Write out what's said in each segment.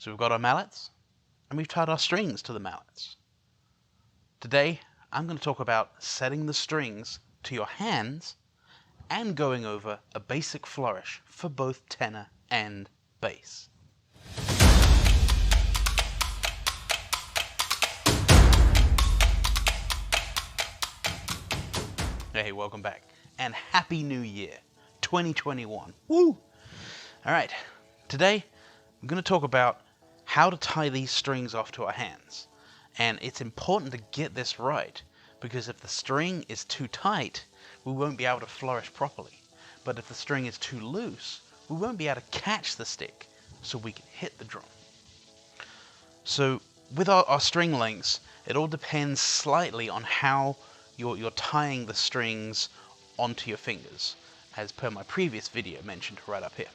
So we've got our mallets, and we've tied our strings to the mallets. Today, I'm going to talk about setting the strings to your hands and going over a basic flourish for both tenor and bass. Hey, welcome back, and Happy New Year, 2021. Woo! Alright, today I'm going to talk about how to tie these strings off to our hands. And it's important to get this right, because if the string is too tight, we won't be able to flourish properly. But if the string is too loose, we won't be able to catch the stick, so we can hit the drum. So with our string lengths, it all depends slightly on how you're tying the strings onto your fingers, as per my previous video mentioned right up here.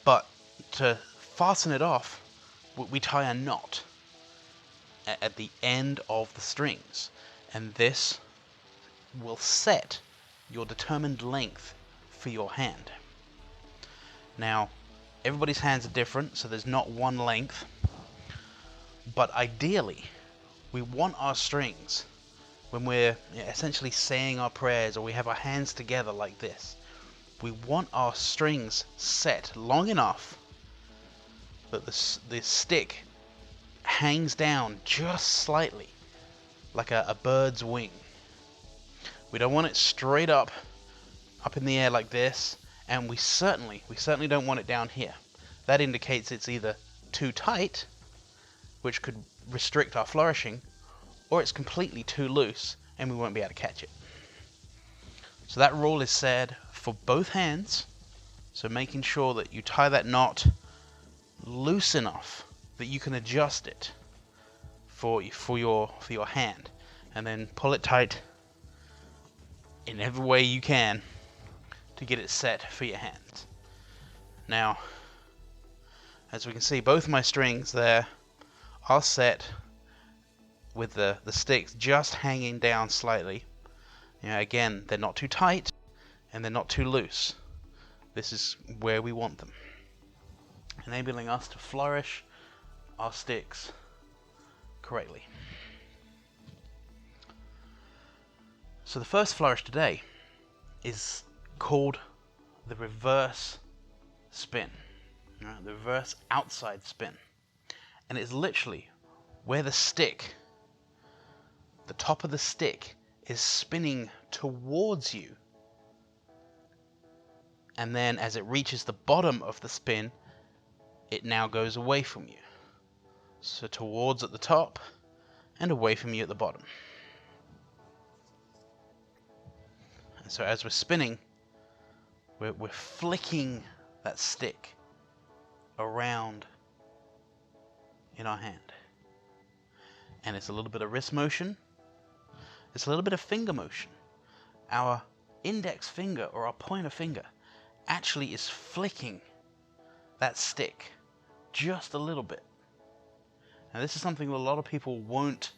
But to fasten it off, we tie a knot at the end of the strings, and this will set your determined length for your hand. Now, everybody's hands are different, so there's not one length, but ideally we want our strings, when we're essentially saying our prayers or we have our hands together like this, we want our strings set long enough that the stick hangs down just slightly, like a bird's wing. We don't want it straight up in the air like this, and we certainly don't want it down here. That indicates it's either too tight, which could restrict our flourishing, or it's completely too loose and we won't be able to catch it. So that rule is said for both hands, so making sure that you tie that knot loose enough that you can adjust it for your hand, and then pull it tight in every way you can to get it set for your hands. Now, as we can see, both my strings there are set with the sticks just hanging down slightly. Again, they're not too tight and they're not too loose. This is where we want them, enabling us to flourish our sticks correctly. So the first flourish today is called the reverse spin, the reverse outside spin, and it's literally where the top of the stick is spinning towards you, and then as it reaches the bottom of the spin, it now goes away from you. So towards at the top and away from you at the bottom. And so as we're spinning, we're flicking that stick around in our hand. And it's a little bit of wrist motion, it's a little bit of finger motion. Our index finger or our pointer finger actually is flicking that stick just a little bit. Now this is something that a lot of people won't,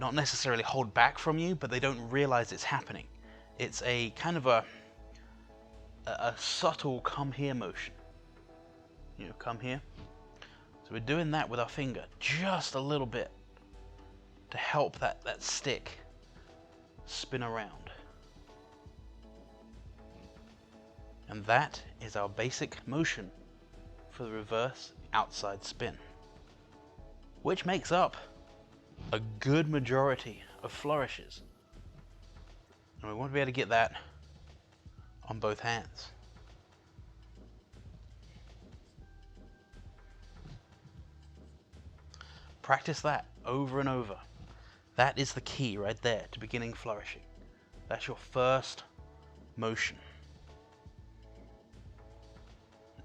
not necessarily hold back from you, but they don't realize it's happening. It's a kind of a subtle come here motion. Come here. So we're doing that with our finger just a little bit to help that stick spin around. And that is our basic motion for the reverse outside spin, which makes up a good majority of flourishes. And we want to be able to get that on both hands. Practice that over and over. That is the key right there to beginning flourishing. That's your first motion.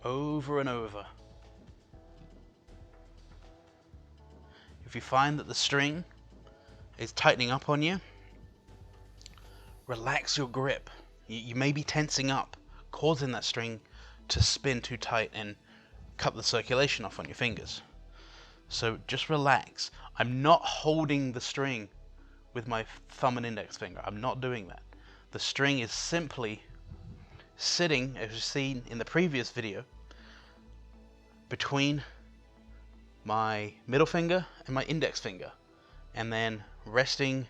Over and over. If you find that the string is tightening up on you, relax your grip. You may be tensing up, causing that string to spin too tight and cut the circulation off on your fingers. So just relax. I'm not holding the string with my thumb and index finger. I'm not doing that. The string is simply sitting, as you've seen in the previous video, between my middle finger and my index finger, and then resting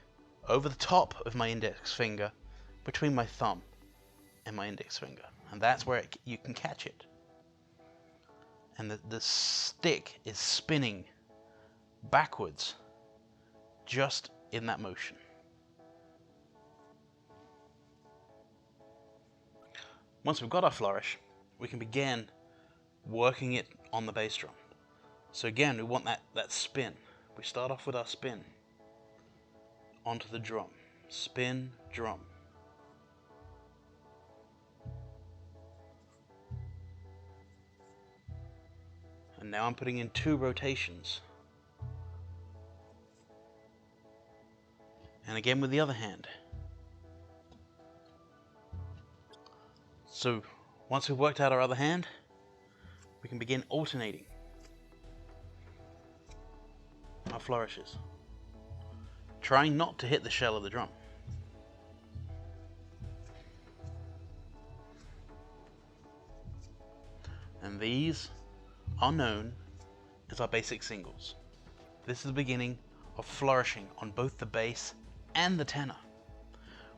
over the top of my index finger between my thumb and my index finger, and that's where you can catch it. And the stick is spinning backwards just in that motion. Once we've got our flourish, we can begin working it on the bass drum. So again, we want that spin. We start off with our spin onto the drum. Spin, drum. And now I'm putting in 2 rotations. And again with the other hand. So once we've worked out our other hand, we can begin alternating our flourishes, trying not to hit the shell of the drum. And these are known as our basic singles. This is the beginning of flourishing on both the bass and the tenor.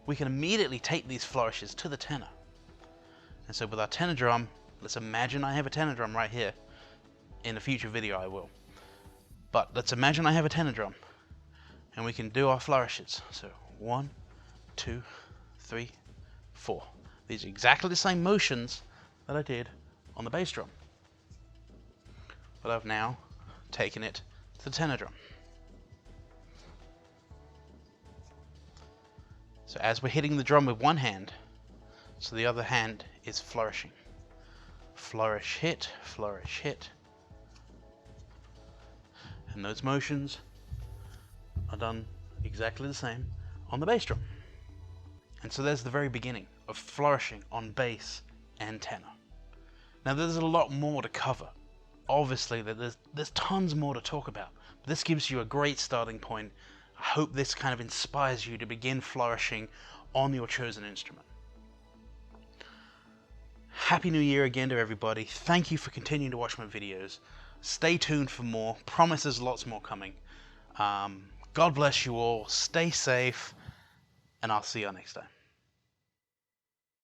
We can immediately take these flourishes to the tenor. And so with our tenor drum, let's imagine I have a tenor drum right here. In a future video I will. But let's imagine I have a tenor drum, and we can do our flourishes. So 1, 2, 3, 4. These are exactly the same motions that I did on the bass drum, but I've now taken it to the tenor drum. So as we're hitting the drum with one hand, so the other hand is flourishing. Flourish, hit, flourish, hit. And those motions are done exactly the same on the bass drum. And so there's the very beginning of flourishing on bass and tenor. Now there's a lot more to cover. Obviously there's tons more to talk about. But this gives you a great starting point. I hope this kind of inspires you to begin flourishing on your chosen instrument. Happy New Year again to everybody. Thank you for continuing to watch my videos. Stay tuned for more. Promise there's lots more coming. God bless you all. Stay safe, and I'll see you next time.